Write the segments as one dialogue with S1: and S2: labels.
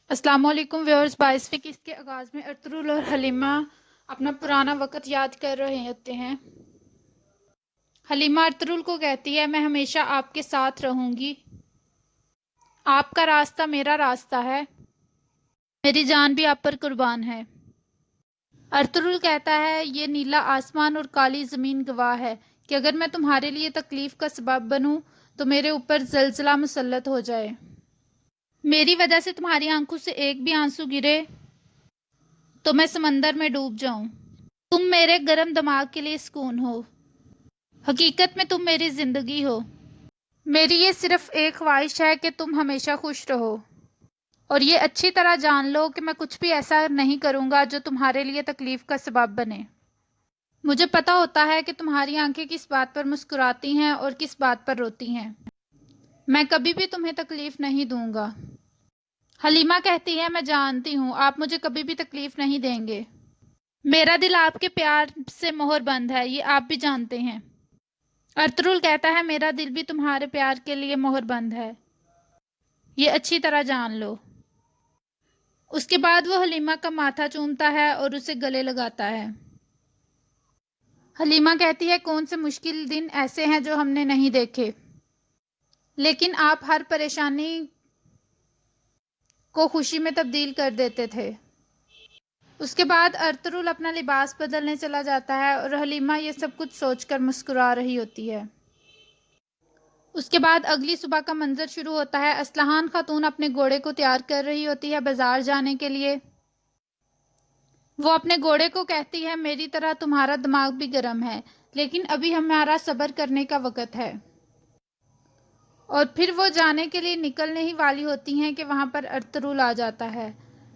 S1: السلام علیکم ویورز، 22ویں قسط کے آغاز میں ارطغرل اور حلیمہ اپنا پرانا وقت یاد کر رہے ہوتے ہیں۔ حلیمہ ارطغرل کو کہتی ہے، میں ہمیشہ آپ کے ساتھ رہوں گی، آپ کا راستہ میرا راستہ ہے، میری جان بھی آپ پر قربان ہے۔ ارطغرل کہتا ہے، یہ نیلا آسمان اور کالی زمین گواہ ہے کہ اگر میں تمہارے لیے تکلیف کا سبب بنوں تو میرے اوپر زلزلہ مسلط ہو جائے، میری وجہ سے تمہاری آنکھوں سے ایک بھی آنسو گرے تو میں سمندر میں ڈوب جاؤں۔ تم میرے گرم دماغ کے لیے سکون ہو، حقیقت میں تم میری زندگی ہو۔ میری یہ صرف ایک خواہش ہے کہ تم ہمیشہ خوش رہو، اور یہ اچھی طرح جان لو کہ میں کچھ بھی ایسا نہیں کروں گا جو تمہارے لیے تکلیف کا سبب بنے۔ مجھے پتہ ہوتا ہے کہ تمہاری آنکھیں کس بات پر مسکراتی ہیں اور کس بات پر روتی ہیں۔ میں کبھی بھی تمہیں تکلیف نہیں دوں گا۔ حلیمہ کہتی ہے، میں جانتی ہوں آپ مجھے کبھی بھی تکلیف نہیں دیں گے، میرا دل آپ کے پیار سے مہر بند ہے، یہ آپ بھی جانتے ہیں۔ ارطغرل کہتا ہے، میرا دل بھی تمہارے پیار کے لیے مہر بند ہے، یہ اچھی طرح جان لو۔ اس کے بعد وہ حلیمہ کا ماتھا چومتا ہے اور اسے گلے لگاتا ہے۔ حلیمہ کہتی ہے، کون سے مشکل دن ایسے ہیں جو ہم نے نہیں دیکھے، لیکن آپ ہر پریشانی کو خوشی میں تبدیل کر دیتے تھے۔ اس کے بعد ارطغرل اپنا لباس بدلنے چلا جاتا ہے اور حلیمہ یہ سب کچھ سوچ کر مسکرا رہی ہوتی ہے۔ اس کے بعد اگلی صبح کا منظر شروع ہوتا ہے۔ اسلحان خاتون اپنے گھوڑے کو تیار کر رہی ہوتی ہے بازار جانے کے لیے۔ وہ اپنے گھوڑے کو کہتی ہے، میری طرح تمہارا دماغ بھی گرم ہے، لیکن ابھی ہمارا صبر کرنے کا وقت ہے۔ اور پھر وہ جانے کے لیے نکلنے ہی والی ہوتی ہیں کہ وہاں پر ارطغرل آ جاتا ہے۔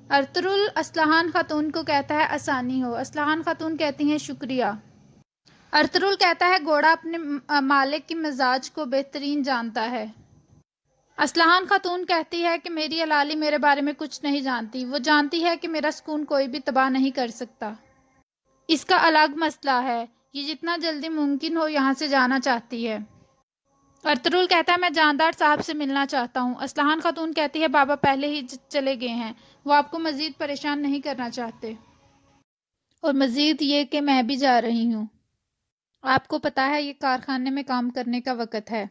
S1: ارطغرل اسلحان خاتون کو کہتا ہے، آسانی ہو۔ اسلحان خاتون کہتی ہیں، شکریہ۔ ارطغرل کہتا ہے، گھوڑا اپنے مالک کی مزاج کو بہترین جانتا ہے۔ اسلحان خاتون کہتی ہے کہ میری الالی میرے بارے میں کچھ نہیں جانتی، وہ جانتی ہے کہ میرا سکون کوئی بھی تباہ نہیں کر سکتا۔ اس کا الگ مسئلہ ہے، یہ جتنا جلدی ممکن ہو یہاں سے جانا چاہتی ہے۔ ارطغرل کہتا ہے، میں جاندار صاحب سے ملنا چاہتا ہوں۔ اسلحان خاتون کہتی ہے، بابا پہلے ہی چلے گئے ہیں، وہ آپ کو مزید پریشان نہیں کرنا چاہتے، اور مزید یہ کہ میں بھی جا رہی ہوں۔ آپ کو پتہ ہے یہ کارخانے میں کام کرنے کا وقت ہے،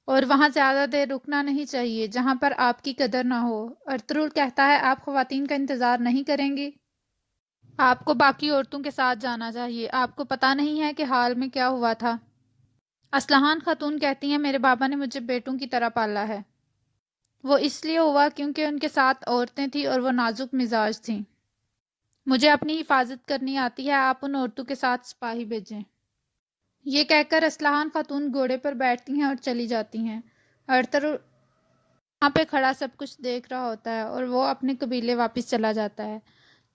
S1: اور وہاں زیادہ دیر رکنا نہیں چاہیے جہاں پر آپ کی قدر نہ ہو۔ ارطغرل کہتا ہے، آپ خواتین کا انتظار نہیں کریں گی، آپ کو باقی عورتوں کے ساتھ جانا چاہیے، آپ کو پتہ نہیں ہے کہ حال میں کیا ہوا تھا۔ اسلحان خاتون کہتی ہیں، میرے بابا نے مجھے بیٹوں کی طرح پالا ہے، وہ اس لیے ہوا کیونکہ ان کے ساتھ عورتیں تھیں اور وہ نازک مزاج تھیں، مجھے اپنی حفاظت کرنی آتی ہے، آپ ان عورتوں کے ساتھ سپاہی بھیجیں۔ یہ کہہ کر اسلحان خاتون گھوڑے پر بیٹھتی ہیں اور چلی جاتی ہیں۔ ارطغرل وہاں پہ کھڑا سب کچھ دیکھ رہا ہوتا ہے اور وہ اپنے قبیلے واپس چلا جاتا ہے۔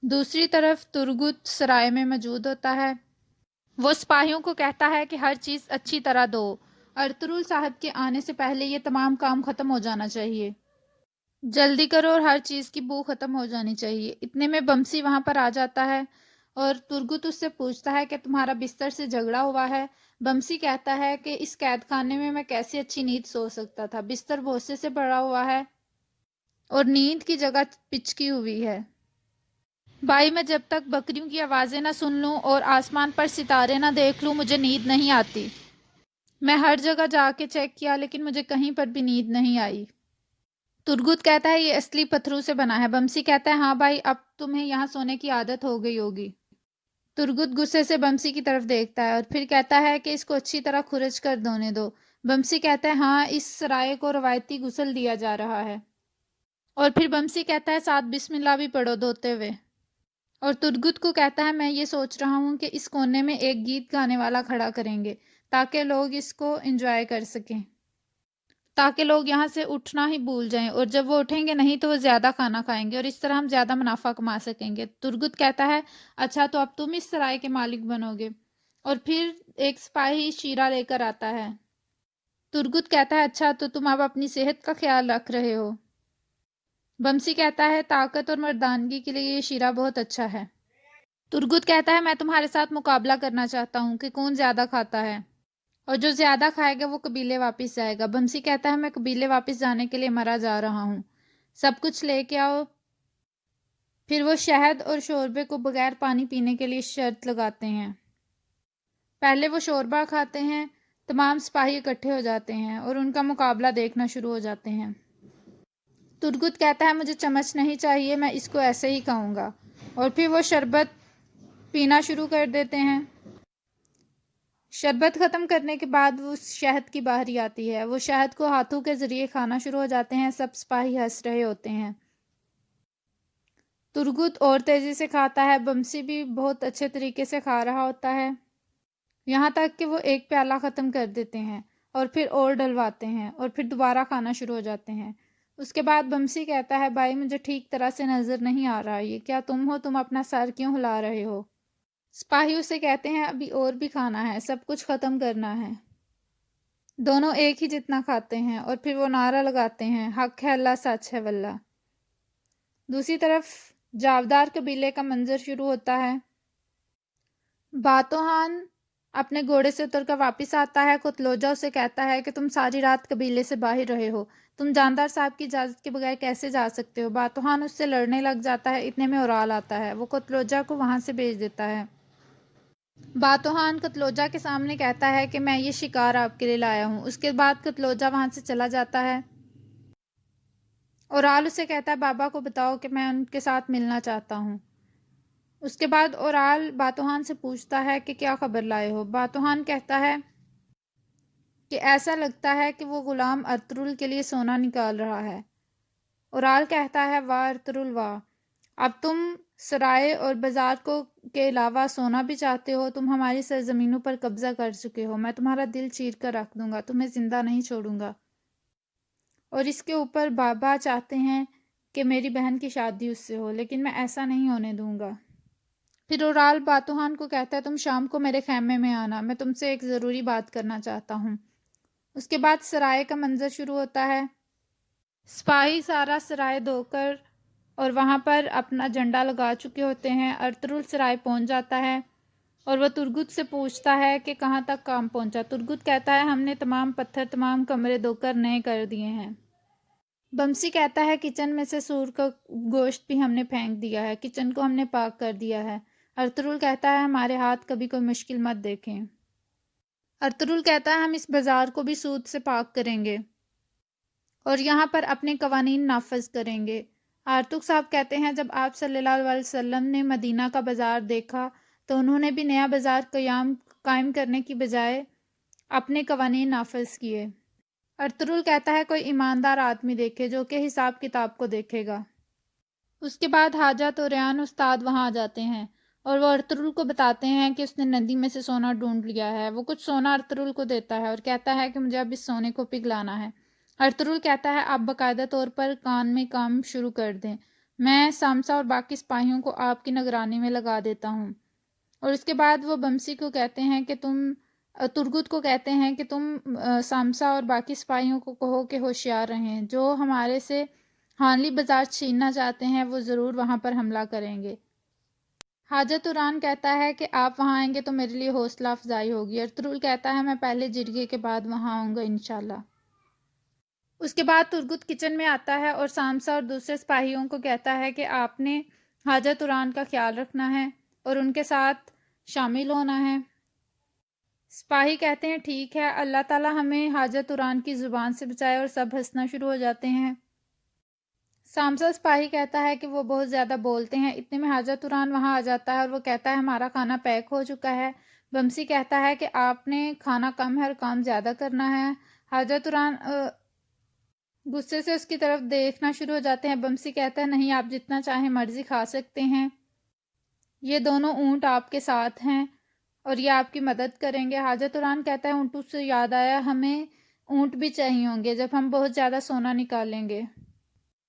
S1: دوسری طرف ترگت سرائے میں موجود ہوتا ہے۔ وہ سپاہیوں کو کہتا ہے کہ ہر چیز اچھی طرح دو، ارطغرل صاحب کے آنے سے پہلے یہ تمام کام ختم ہو جانا چاہیے، جلدی کرو اور ہر چیز کی بو ختم ہو جانی چاہیے۔ اتنے میں بمسی وہاں پر آ جاتا ہے اور ترگت اس سے پوچھتا ہے کہ تمہارا بستر سے جھگڑا ہوا ہے۔ بمسی کہتا ہے کہ اس قید خانے میں کیسی اچھی نیند سو سکتا تھا، بستر بھوسے سے بھرا ہوا ہے اور نیند کی جگہ پچکی ہوئی ہے۔ بھائی، میں جب تک بکریوں کی آوازیں نہ سن لوں اور آسمان پر ستارے نہ دیکھ لوں مجھے نیند نہیں آتی۔ میں ہر جگہ جا کے چیک کیا لیکن مجھے کہیں پر بھی نیند نہیں آئی۔ ترگت کہتا ہے، یہ اصلی پتھروں سے بنا ہے۔ بمسی کہتا ہے، ہاں بھائی، اب تمہیں یہاں سونے کی عادت ہو گئی ہوگی۔ ترگت غصے سے بمسی کی طرف دیکھتا ہے اور پھر کہتا ہے کہ اس کو اچھی طرح کھرچ کر دھونے دو۔ بمسی کہتا ہے، ہاں، اس سرائے کو روایتی غسل دیا جا رہا ہے۔ اور پھر بمسی کہتا ہے، ساتھ بسم اللہ بھی پڑھو دھوتے ہوئے۔ اور ترگت کو کہتا ہے، میں یہ سوچ رہا ہوں کہ اس کونے میں ایک گیت گانے والا کھڑا کریں گے تاکہ لوگ اس کو انجوائے کر سکیں، تاکہ لوگ یہاں سے اٹھنا ہی بھول جائیں، اور جب وہ اٹھیں گے نہیں تو وہ زیادہ کھانا کھائیں گے اور اس طرح ہم زیادہ منافع کما سکیں گے۔ ترگت کہتا ہے، اچھا تو اب تم اس سرائے کے مالک بنو گے۔ اور پھر ایک سپاہی شیرہ لے کر آتا ہے۔ ترگت کہتا ہے، اچھا تو تم اب اپنی صحت کا خیال رکھ رہے ہو۔ بمسی کہتا ہے، طاقت اور مردانگی کے لیے یہ شیرہ بہت اچھا ہے۔ ترگت کہتا ہے، میں تمہارے ساتھ مقابلہ کرنا چاہتا ہوں کہ کون زیادہ کھاتا ہے، اور جو زیادہ کھائے گا وہ قبیلے واپس جائے گا۔ بمسی کہتا ہے، میں قبیلے واپس جانے کے لیے مرا جا رہا ہوں۔ سب کچھ لے کے آؤ۔ پھر وہ شہد اور شوربے کو بغیر پانی پینے کے لیے شرط لگاتے ہیں۔ پہلے وہ شوربہ کھاتے ہیں، تمام سپاہی اکٹھے ہو جاتے ہیں اور ان کا مقابلہ دیکھنا شروع ہو جاتے ہیں۔ ترگت کہتا ہے مجھے چمچ نہیں چاہیے، میں اس کو ایسے ہی کھاؤں گا، اور پھر وہ شربت پینا شروع کر دیتے ہیں۔ شربت ختم کرنے کے بعد وہ شہد کی باری آتی ہے، وہ شہد کو ہاتھوں کے ذریعے کھانا شروع ہو جاتے ہیں، سب سپاہی ہنس رہے ہوتے ہیں۔ ترگت اور تیزی سے کھاتا ہے، بمسی بھی بہت اچھے طریقے سے کھا رہا ہوتا ہے، یہاں تک کہ وہ ایک پیالہ ختم کر دیتے ہیں اور پھر اور ڈلواتے ہیں اور پھر دوبارہ کھانا شروع ہو جاتے ہیں۔ اس کے بعد بمسی کہتا ہے بھائی مجھے ٹھیک طرح سے نظر نہیں آ رہا، یہ کیا تم ہو؟ تم اپنا سر کیوں ہلا رہے ہو؟ سپاہی اسے کہتے ہیں ابھی اور بھی کھانا ہے، سب کچھ ختم کرنا ہے۔ دونوں ایک ہی جتنا کھاتے ہیں اور پھر وہ نعرہ لگاتے ہیں حق ہے اللہ، سچ ہے واللہ۔ دوسری طرف جاودار قبیلے کا منظر شروع ہوتا ہے۔ باتوہان اپنے گھوڑے سے اتر کر واپس آتا ہے، کتلوجا اسے کہتا ہے کہ تم ساری رات قبیلے سے باہر رہے ہو، تم جاندار صاحب کی اجازت کے بغیر کیسے جا سکتے ہو؟ باتوہان اس سے لڑنے لگ جاتا ہے، اتنے میں اورال آتا ہے، وہ کتلوجا کو وہاں سے بھیج دیتا ہے۔ باتوہان کتلوجا کے سامنے کہتا ہے کہ میں یہ شکار آپ کے لیے لایا ہوں، اس کے بعد کتلوجا وہاں سے چلا جاتا ہے۔ اورال اسے کہتا ہے بابا کو بتاؤ کہ میں ان کے ساتھ ملنا چاہتا ہوں۔ اس کے بعد اورال باتوہان سے پوچھتا ہے کہ کیا خبر لائے ہو؟ باتوہان کہتا ہے کہ ایسا لگتا ہے کہ وہ غلام ارطغرل کے لیے سونا نکال رہا ہے۔ اورال کہتا ہے واہ ارطغرل واہ، اب تم سرائے اور بازار کو کے علاوہ سونا بھی چاہتے ہو، تم ہماری سرزمینوں پر قبضہ کر چکے ہو، میں تمہارا دل چیر کر رکھ دوں گا، تمہیں زندہ نہیں چھوڑوں گا، اور اس کے اوپر بابا چاہتے ہیں کہ میری بہن کی شادی اس سے ہو، لیکن میں ایسا نہیں ہونے دوں گا۔ پھر اورال باتوہان کو کہتا ہے تم شام کو میرے خیمے میں آنا، میں تم سے ایک ضروری بات کرنا چاہتا ہوں۔ اس کے بعد سرائے کا منظر شروع ہوتا ہے۔ سپاہی سارا سرائے دھو کر اور وہاں پر اپنا جھنڈا لگا چکے ہوتے ہیں۔ ارطغرل سرائے پہنچ جاتا ہے اور وہ ترگت سے پوچھتا ہے کہ کہاں تک کام پہنچا۔ ترگت کہتا ہے ہم نے تمام پتھر، تمام کمرے دھو کر نئے کر دیے ہیں۔ بمسی کہتا ہے کچن میں سے سور کا گوشت بھی ہم نے پھینک دیا ہے، کچن کو ہم نے پاک کر دیا ہے۔ ارطغرل کہتا ہے ہمارے ہاتھ کبھی کوئی مشکل مت دیکھیں۔ ارطغرل کہتا ہے ہم اس بازار کو بھی سود سے پاک کریں گے اور یہاں پر اپنے قوانین نافذ کریں گے۔ آرتوک صاحب کہتے ہیں جب آپ صلی اللہ علیہ وسلم نے مدینہ کا بازار دیکھا تو انہوں نے بھی نیا بازار قائم کرنے کی بجائے اپنے قوانین نافذ کیے۔ ارطغرل کہتا ہے کوئی ایماندار آدمی دیکھے جو کہ حساب کتاب کو دیکھے گا۔ اس کے بعد حاجت اور ریان استاد وہاں آ جاتے ہیں اور وہ ارطغرل کو بتاتے ہیں کہ اس نے ندی میں سے سونا ڈھونڈ لیا ہے۔ وہ کچھ سونا ارطغرل کو دیتا ہے اور کہتا ہے کہ مجھے اب اس سونے کو پگھلانا ہے۔ ارطغرل کہتا ہے آپ باقاعدہ طور پر کان میں کام شروع کر دیں، میں سامسا اور باقی سپاہیوں کو آپ کی نگرانی میں لگا دیتا ہوں۔ اور اس کے بعد وہ بمسی کو کہتے ہیں کہ ترگت کو کہتے ہیں کہ تم سامسا اور باقی سپاہیوں کو کہو کہ ہوشیار رہیں، جو ہمارے سے ہانلی بازار چھیننا چاہتے ہیں وہ ضرور وہاں پر حملہ کریں گے۔ حاجت اران کہتا ہے کہ آپ وہاں آئیں گے تو میرے لیے حوصلہ افزائی ہوگی۔ ارطغرل کہتا ہے میں پہلے جرگے کے بعد وہاں آؤں گا انشاءاللہ۔ اس کے بعد ترگت کچن میں آتا ہے اور سامسا اور دوسرے سپاہیوں کو کہتا ہے کہ آپ نے حاجت اران کا خیال رکھنا ہے اور ان کے ساتھ شامل ہونا ہے۔ سپاہی کہتے ہیں ٹھیک ہے، اللہ تعالی ہمیں حاجت اران کی زبان سے بچائے، اور سب ہنسنا شروع ہو جاتے ہیں۔ سامسا سپاہی کہتا ہے کہ وہ بہت زیادہ بولتے ہیں، اتنے میں حاجت اران وہاں آ جاتا ہے اور وہ کہتا ہے ہمارا کھانا پیک ہو چکا ہے۔ بمسی کہتا ہے کہ آپ نے کھانا کم ہے اور کام زیادہ کرنا ہے۔ حاجت اران غصے سے اس کی طرف دیکھنا شروع ہو جاتے ہیں۔ بمسی کہتا ہے نہیں، آپ جتنا چاہیں مرضی کھا سکتے ہیں، یہ دونوں اونٹ آپ کے ساتھ ہیں اور یہ آپ کی مدد کریں گے۔ حاجت اران کہتا ہے اونٹوں سے یاد آیا، ہمیں اونٹ بھی چاہیے ہوں گے جب ہم بہت زیادہ سونا نکالیں گے۔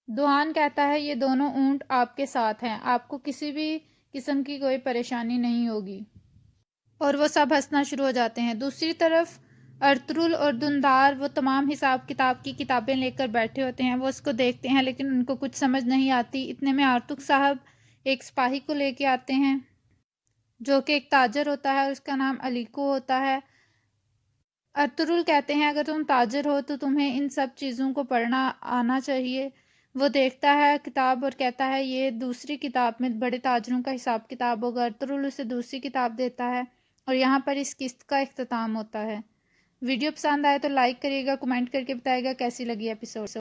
S1: دوہان کہتا ہے یہ دونوں اونٹ آپ کے ساتھ ہیں، آپ کو کسی بھی قسم کی کوئی پریشانی نہیں ہوگی، اور وہ سب ہنسنا شروع ہو جاتے ہیں۔ دوسری طرف ارطغرل اور دھندار وہ تمام حساب کتاب کی کتابیں لے کر بیٹھے ہوتے ہیں، وہ اس کو دیکھتے ہیں لیکن ان کو کچھ سمجھ نہیں آتی۔ اتنے میں آرتوک صاحب ایک سپاہی کو لے کے آتے ہیں جو کہ ایک تاجر ہوتا ہے اور اس کا نام علیکو ہوتا ہے۔ ارطغرل کہتے ہیں اگر تم تاجر ہو تو تمہیں ان سب چیزوں کو پڑھنا آنا چاہیے۔ وہ دیکھتا ہے کتاب اور کہتا ہے یہ دوسری کتاب میں بڑے تاجروں کا حساب کتاب ہوگا۔ ارطغرل اسے دوسری کتاب دیتا ہے اور یہاں پر اس قسط کا اختتام ہوتا ہے۔ ویڈیو پسند آئے تو لائک کریے گا، کمنٹ کر کے بتائے گا کیسی لگی ایپیسوڈ۔